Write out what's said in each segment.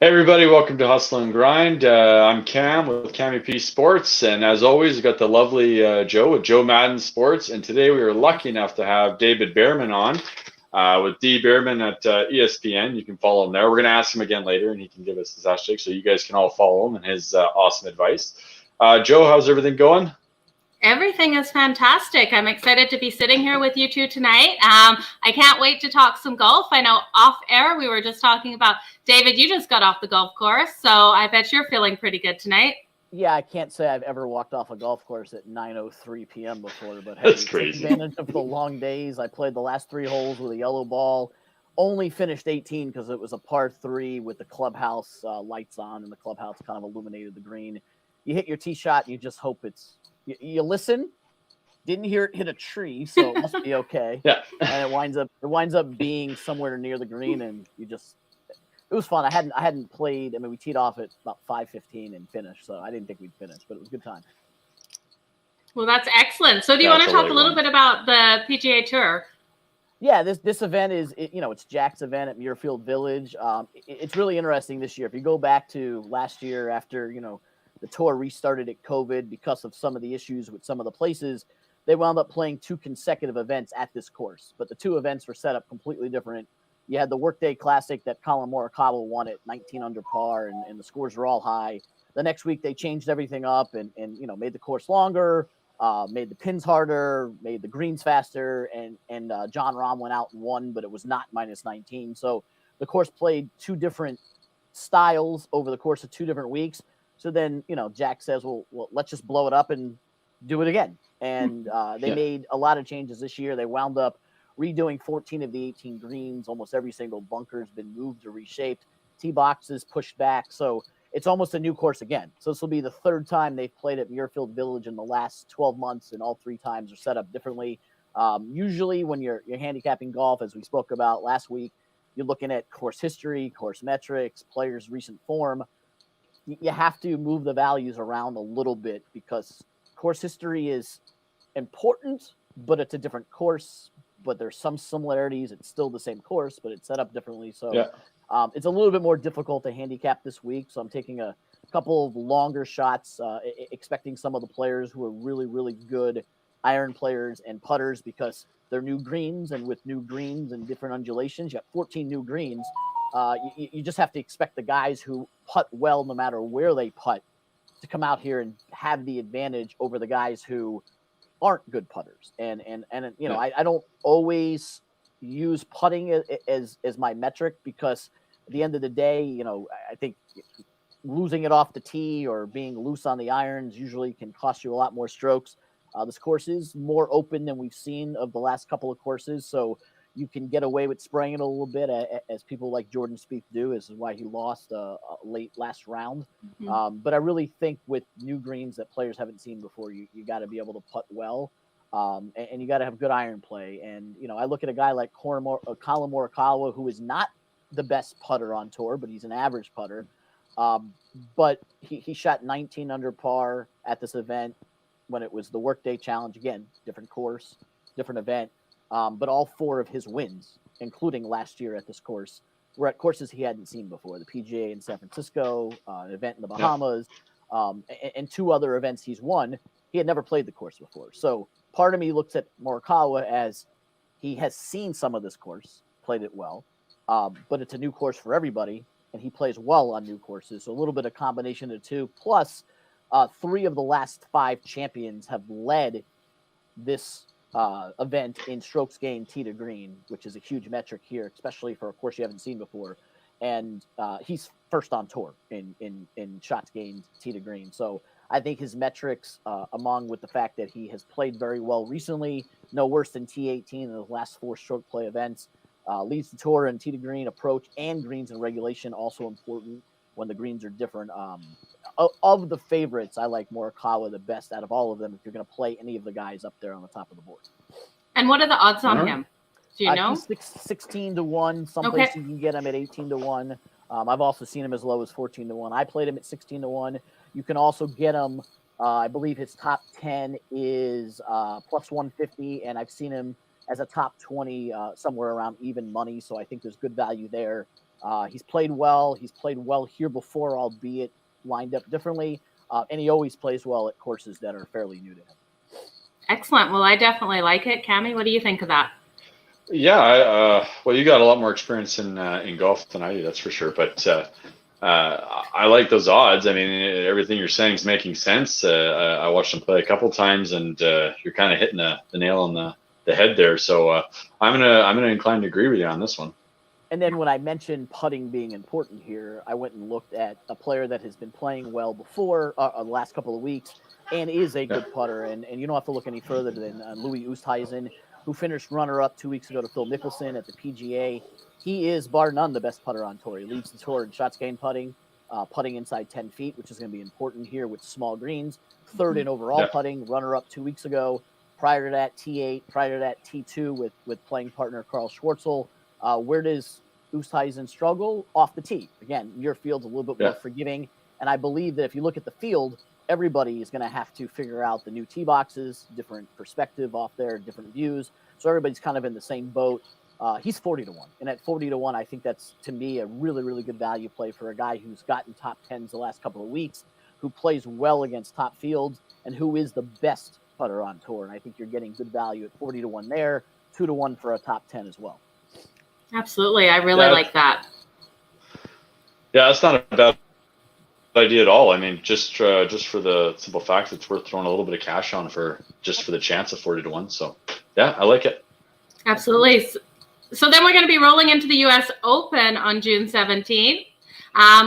Hey everybody, welcome to Hustle and Grind. I'm Cam with Cammy P Sports, and as always, we got the lovely Joe with Joe Madden Sports. And today we were lucky enough to have David Bearman on with D Bearman at ESPN. You can follow him there. We're going to ask him again later, and he can give us his hashtag, so you guys can all follow him and his awesome advice. Joe, how's everything going? Everything is fantastic. I'm excited to be sitting here with you two tonight. I can't wait to talk some golf. I know off air we were just talking about, David, you just got off the golf course, so I bet you're feeling pretty good tonight. Yeah, I can't say I've ever walked off a golf course at 9:03 p.m. before, but hey, That's took crazy. advantage of the long days. I played the last 3 holes with a yellow ball. Only finished 18 because it was a par 3 with the clubhouse lights on, and the clubhouse kind of illuminated the green. You hit your tee shot, and you just hope you listen. Didn't hear it hit a tree, so it must be okay. Yeah. And it winds up being somewhere near the green, and it was fun. I hadn't played. I mean, we teed off at about 5:15 and finished, so I didn't think we'd finish, but it was a good time. Well, that's excellent. So do you want to talk a little bit about the PGA Tour? Yeah, this event is, it's Jack's event at Muirfield Village. It's really interesting this year. If you go back to last year after, the tour restarted at COVID because of some of the issues with some of the places, they wound up playing 2 consecutive events at this course. But the 2 events were set up completely different. You had the Workday Classic that Colin Morikawa won at 19 under par, and the scores were all high. The next week, they changed everything up and made the course longer, made the pins harder, made the greens faster, and John Rahm went out and won, but it was not minus 19. So the course played 2 different styles over the course of 2 different weeks. So then, Jack says, well, let's just blow it up and do it again. And they made a lot of changes this year. They wound up redoing 14 of the 18 greens. Almost every single bunker has been moved or reshaped. Tee boxes pushed back. So it's almost a new course again. So this will be the 3rd time they've played at Muirfield Village in the last 12 months, and all 3 times are set up differently. Usually when you're handicapping golf, as we spoke about last week, you're looking at course history, course metrics, players' recent form. You have to move the values around a little bit because course history is important, but it's a different course. But there's some similarities. It's still the same course, but it's set up differently. So it's a little bit more difficult to handicap this week. So I'm taking a couple of longer shots, expecting some of the players who are really, really good iron players and putters because they're new greens, and with new greens and different undulations, you have 14 new greens. You just have to expect the guys who putt well no matter where they putt to come out here and have the advantage over the guys who aren't good putters. And I don't always use putting as my metric because at the end of the day, I think losing it off the tee or being loose on the irons usually can cost you a lot more strokes. This course is more open than we've seen of the last couple of courses, so you can get away with spraying it a little bit, as people like Jordan Spieth do. This is why he lost late last round. Mm-hmm. But I really think with new greens that players haven't seen before, you got to be able to putt well, and you got to have good iron play. And I look at a guy like Colin Morikawa, who is not the best putter on tour, but he's an average putter. But he shot 19 under par at this event when it was the Workday Challenge. Again, different course, different event. But all 4 of his wins, including last year at this course, were at courses he hadn't seen before. The PGA in San Francisco, an event in the Bahamas, and 2 other events he's won. He had never played the course before. So part of me looks at Morikawa as he has seen some of this course, played it well, but it's a new course for everybody, and he plays well on new courses. So a little bit of combination of 2. Plus, 3 of the last 5 champions have led this event in strokes gained tee to green, which is a huge metric here, especially for a course you haven't seen before. And he's first on tour in shots gained tee to green. So I think his metrics, along with the fact that he has played very well recently, no worse than T18 in the last 4 stroke play events, leads the tour in tee to green approach and greens and regulation, also important when the greens are different. Of the favorites, I like Morikawa the best out of all of them if you're going to play any of the guys up there on the top of the board. And what are the odds on him? Do you know? He's 16 to 1. Some places you can get him at 18 to 1. I've also seen him as low as 14 to 1. I played him at 16 to 1. You can also get him, I believe his top 10 is plus 150, and I've seen him as a top 20 somewhere around even money, so I think there's good value there. He's played well. He's played well here before, albeit lined up differently. And he always plays well at courses that are fairly new to him. Excellent. Well, I definitely like it. Cami, what do you think of that? Yeah, well, you got a lot more experience in golf than I do, that's for sure. But I like those odds. I mean, everything you're saying is making sense. I watched him play a couple times, and you're kind of hitting the nail on the head there. So I'm gonna incline to agree with you on this one. And then when I mentioned putting being important here, I went and looked at a player that has been playing well before the last couple of weeks and is a good putter. And you don't have to look any further than Louis Oosthuizen, who finished runner-up 2 weeks ago to Phil Mickelson at the PGA. He is, bar none, the best putter on tour. He leads the tour in shots gained putting, putting inside 10 feet, which is going to be important here with small greens. Third in overall putting, runner-up 2 weeks ago. Prior to that, T8. Prior to that, T2 with playing partner Carl Schwartzel. Where does Oosthuizen struggle? Off the tee. Again, your field's a little bit more forgiving. And I believe that if you look at the field, everybody is going to have to figure out the new tee boxes, different perspective off there, different views. So everybody's kind of in the same boat. He's 40 to 1. And at 40 to 1, I think that's, to me, a really, really good value play for a guy who's gotten top 10s the last couple of weeks, who plays well against top fields, and who is the best putter on tour. And I think you're getting good value at 40 to 1 there, 2 to 1 for a top 10 as well. Absolutely. I really like that. Yeah, that's not a bad idea at all. I mean, just for the simple fact that it's worth throwing a little bit of cash on for the chance of 40 to 1. So yeah, I like it. Absolutely. So then we're going to be rolling into the U.S. Open on June 17th.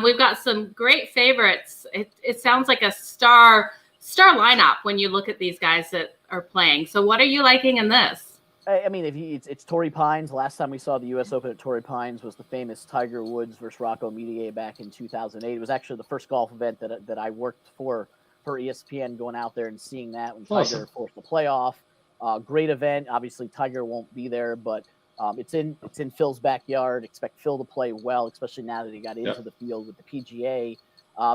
We've got some great favorites. It sounds like a star lineup when you look at these guys that are playing. So what are you liking in this? I mean, it's Torrey Pines. Last time we saw the U.S. Open at Torrey Pines was the famous Tiger Woods versus Rocco Mediate back in 2008. It was actually the first golf event that I worked for ESPN, going out there and seeing that when Tiger forced the playoff. Great event. Obviously, Tiger won't be there, but it's in Phil's backyard. Expect Phil to play well, especially now that he got into the field with the PGA.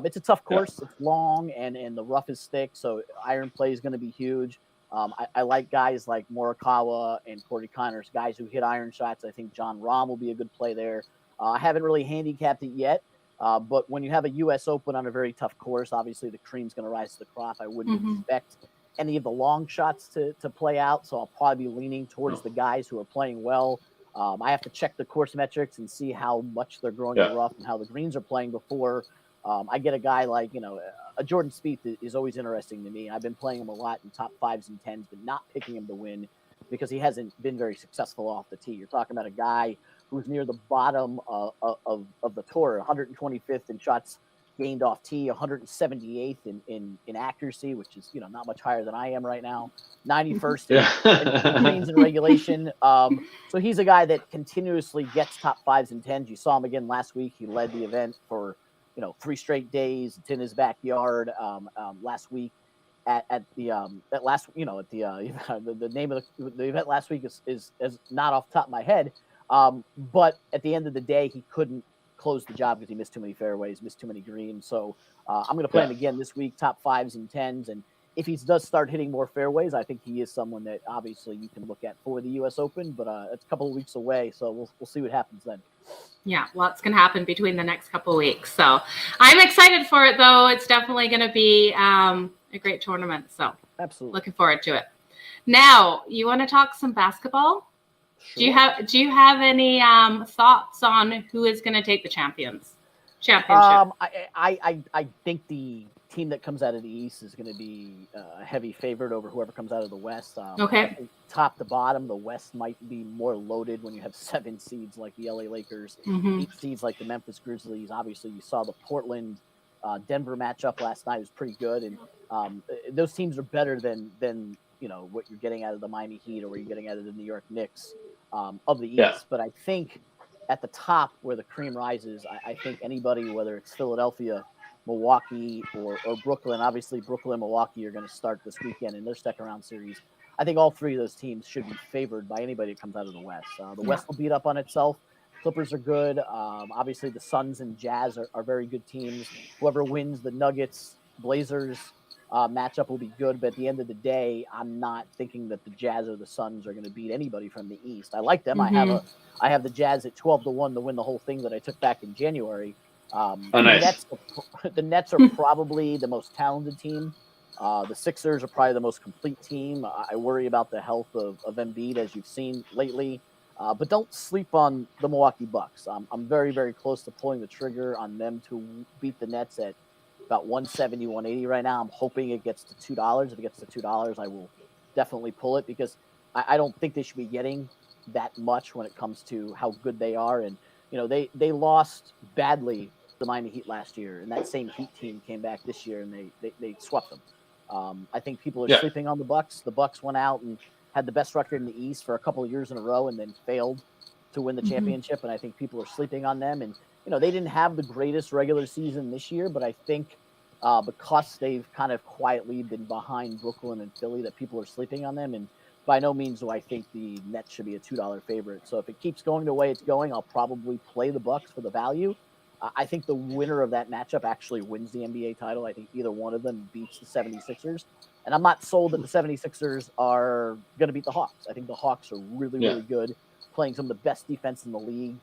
It's a tough course. It's long, and the rough is thick, so iron play is going to be huge. I like guys like Morikawa and Corey Connors, guys who hit iron shots. I think John Rahm will be a good play there. I haven't really handicapped it yet, but when you have a U.S. Open on a very tough course, obviously the cream's going to rise to the crop. I wouldn't expect any of the long shots to play out, so I'll probably be leaning towards the guys who are playing well. I have to check the course metrics and see how much they're growing the rough and how the greens are playing before I get a guy like, a Jordan Spieth is always interesting to me. I've been playing him a lot in top 5s and 10s, but not picking him to win because he hasn't been very successful off the tee. You're talking about a guy who's near the bottom of the tour, 125th in shots gained off tee, 178th in accuracy, which is, not much higher than I am right now, 91st in greens in regulation. So he's a guy that continuously gets top 5s and 10s. You saw him again last week. He led the event for 3 straight days. It's in his backyard. Last week at the name of the event last week is not off the top of my head. But at the end of the day, he couldn't close the job because he missed too many fairways, missed too many greens. So I'm going to play him again this week, top 5s and 10s. And if he does start hitting more fairways, I think he is someone that obviously you can look at for the U.S. Open, but it's a couple of weeks away. So we'll see what happens then. Yeah, lots can happen between the next couple of weeks. So I'm excited for it, though. It's definitely going to be a great tournament. So absolutely looking forward to it. Now, you want to talk some basketball? Sure. Do you have any thoughts on who is going to take the championship? I think the team that comes out of the East is going to be a heavy favorite over whoever comes out of the West. Okay. Top to bottom, the West might be more loaded when you have 7 seeds like the LA Lakers, 8 seeds like the Memphis Grizzlies. Obviously, you saw the Portland Denver matchup last night. It was pretty good, and those teams are better than what you're getting out of the Miami Heat or what you're getting out of the New York Knicks of the East. Yeah. But I think at the top where the cream rises, I think anybody, whether it's Philadelphia, Milwaukee, or Brooklyn, obviously Brooklyn and Milwaukee are going to start this weekend in their second-round series. I think all 3 of those teams should be favored by anybody that comes out of the West. The West will beat up on itself. Clippers are good. Obviously, the Suns and Jazz are very good teams. Whoever wins, the Nuggets, Blazers, matchup will be good. But at the end of the day, I'm not thinking that the Jazz or the Suns are going to beat anybody from the East. I like them. Mm-hmm. I have the Jazz at 12-1 to win the whole thing that I took back in January. Nice. The Nets are probably the most talented team. The Sixers are probably the most complete team. I worry about the health of Embiid, as you've seen lately. But don't sleep on the Milwaukee Bucks. I'm very, very close to pulling the trigger on them to beat the Nets at about 170, 180 right now. I'm hoping it gets to $2. If it gets to $2, I will definitely pull it because I don't think they should be getting that much when it comes to how good they are. And, they lost badly the Miami Heat last year, and that same Heat team came back this year and they swept them. I think people are sleeping on the Bucks. The Bucks went out and had the best record in the East for a couple of years in a row and then failed to win the championship. And I think people are sleeping on them. And, they didn't have the greatest regular season this year, but I think because they've kind of quietly been behind Brooklyn and Philly that people are sleeping on them. And by no means do I think the Nets should be a $2 favorite. So if it keeps going the way it's going, I'll probably play the Bucks for the value. I think the winner of that matchup actually wins the NBA title. I think either one of them beats the 76ers. And I'm not sold that the 76ers are going to beat the Hawks. I think the Hawks are really, really good, playing some of the best defense in the league.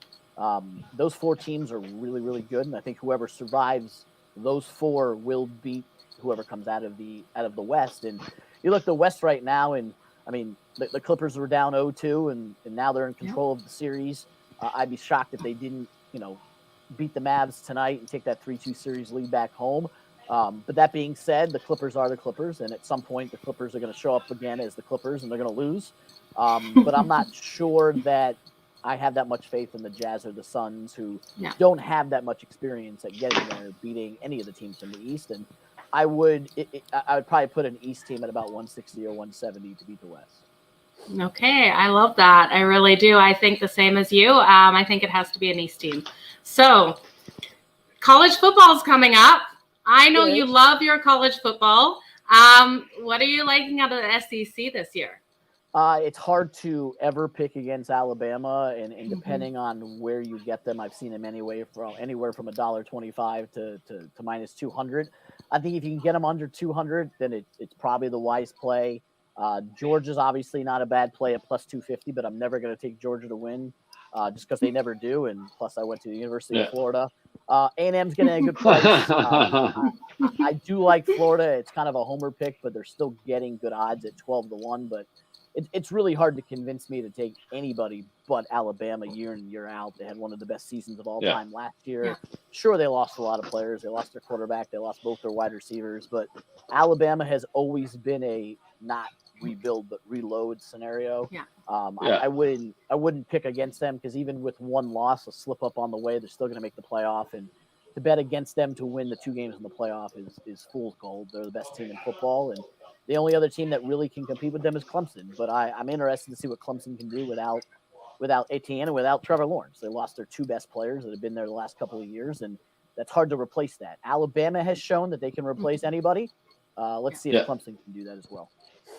Those four teams are really, really good. And I think whoever survives those four will beat whoever comes out of the West. And you look at the West right now, and I mean, the Clippers were down 0-2, and now they're in control of the series. I'd be shocked if they didn't, beat the Mavs tonight and take that 3-2 series lead back home. But that being said, the Clippers are the Clippers, and at some point the Clippers are going to show up again as the Clippers, and they're going to lose. But I'm not sure that I have that much faith in the Jazz or the Suns, who don't have that much experience at getting there, beating any of the teams from the East. And I would probably put an East team at about 160 or 170 to beat the West. Okay, I love that. I really do. I think the same as you. I think it has to be an East team. So, college football is coming up. I know you love your college football. What are you liking out of the SEC this year? It's hard to ever pick against Alabama, and depending on where you get them, I've seen them anywhere from $1.25 to minus 200. I think if you can get them under 200, then it's probably the wise play. Georgia's obviously not a bad play at plus 250, but I'm never going to take Georgia to win just because they never do. And plus, I went to the University of Florida. A&M's getting a good price. I do like Florida. It's kind of a homer pick, but they're still getting good odds at 12-1. But it's really hard to convince me to take anybody but Alabama year in, year out. They had one of the best seasons of all time last year. Sure, they lost a lot of players. They lost their quarterback. They lost both their wide receivers. But Alabama has always been a not rebuild but reload scenario. I wouldn't pick against them because even with one loss, a slip up on the way, they're still going to make the playoff. And to bet against them to win the 2 games in the playoff is fool's gold. They're the best team in football, and the only other team that really can compete with them is Clemson. But I'm interested to see what Clemson can do without Etienne and without Trevor Lawrence. They lost their 2 best players that have been there the last couple of years, and that's hard to replace that. Alabama has shown that they can replace anybody. Let's see if Clemson can do that as well.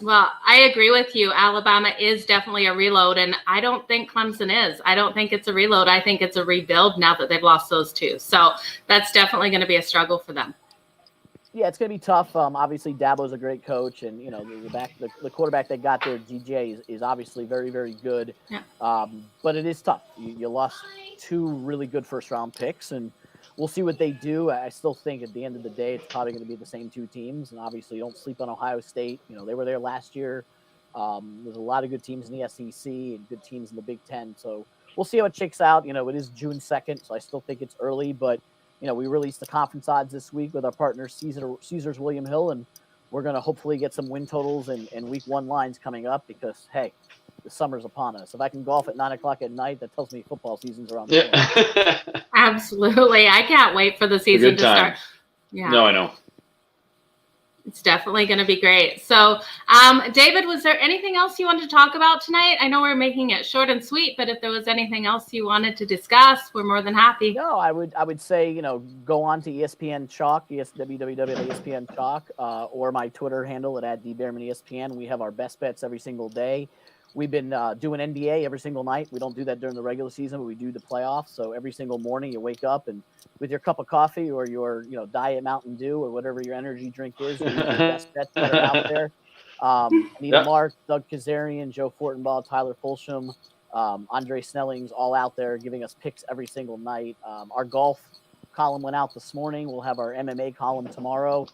Well, I agree with you. Alabama is definitely a reload, and I don't think Clemson is. I don't think it's a reload. I think it's a rebuild now that they've lost those 2. So that's definitely going to be a struggle for them. Yeah, it's going to be tough. Obviously, Dabo's a great coach, and the quarterback they got there, DJ, is obviously very, very good. But it is tough. You lost 2 really good first-round picks, and we'll see what they do. I still think at the end of the day, it's probably going to be the same 2 teams. And obviously, don't sleep on Ohio State. They were there last year. There's a lot of good teams in the SEC and good teams in the Big Ten. So we'll see how it shakes out. It is June 2nd, so I still think it's early. But, we released the conference odds this week with our partner, Caesars William Hill. And we're going to hopefully get some win totals and week 1 lines coming up because, hey, the summer's upon us. If I can golf at 9 o'clock at night, that tells me football season's around the corner. Absolutely. I can't wait for the season to start. Yeah. No, I know. It's definitely going to be great. So, David, was there anything else you wanted to talk about tonight? I know we're making it short and sweet, but if there was anything else you wanted to discuss, we're more than happy. No, I would say, go on to ESPN Chalk, www.ESPN Chalk, or my Twitter handle at @DBearman ESPN. We have our best bets every single day. We've been doing NBA every single night. We don't do that during the regular season, but we do the playoffs. So every single morning you wake up and with your cup of coffee or your Diet Mountain Dew or whatever your energy drink is, read your best bets that are out there. Anita Mark, Doug Kazarian, Joe Fortenbaugh, Tyler Fulsham, Andre Snelling's all out there giving us picks every single night. Our golf column went out this morning. We'll have our MMA column tomorrow.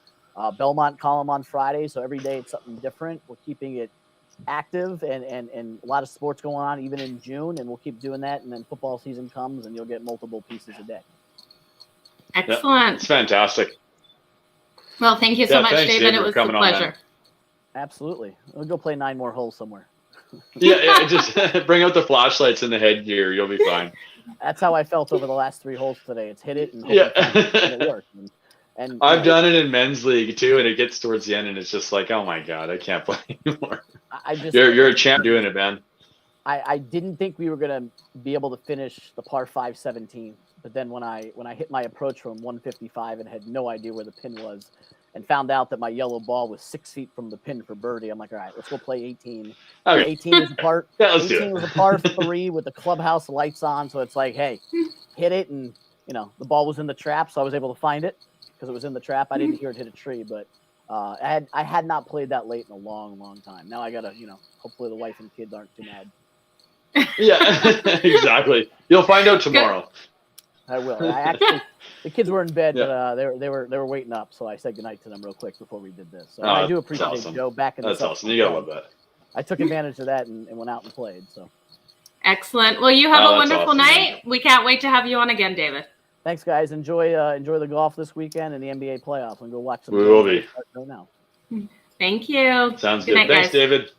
Belmont column on Friday. So every day it's something different. We're keeping it active and a lot of sports going on even in June, and we'll keep doing that. And then football season comes and you'll get multiple pieces a day. Excellent. It's fantastic. Well, thank you so much, thanks, David. It was a on, pleasure. man. Absolutely. We'll go play 9 more holes somewhere. Yeah, just bring out the flashlights and the headgear. You'll be fine. That's how I felt over the last 3 holes today. It's hit it and it worked. And I've done it in men's league too, and it gets towards the end, and it's just like, oh my god, I can't play anymore. You're a champ doing it, man. I didn't think we were gonna be able to finish the par 5 17, but then when I hit my approach from 155 and had no idea where the pin was, and found out that my yellow ball was 6 feet from the pin for birdie, I'm like, all right, let's go play 18. Okay. 18 was a par. Yeah, 18 was a par 3 with the clubhouse lights on, so it's like, hey, hit it, and the ball was in the trap, so I was able to find it. Because it was in the trap. I didn't hear it hit a tree, but I had not played that late in a long, long time. Now I gotta, hopefully the wife and kids aren't too mad. Yeah, exactly. You'll find out tomorrow. I will. The kids were in bed, but they were waiting up, so I said goodnight to them real quick before we did this. So I do appreciate awesome. Joe backing That's this up. awesome. You gotta love that. I took advantage of that and went out and played. So excellent. Well, you have a wonderful night. Man. We can't wait to have you on again, David. Thanks, guys. Enjoy the golf this weekend and the NBA playoffs, and go watch some. We will be. Now. Thank you. Sounds good. Thanks, David.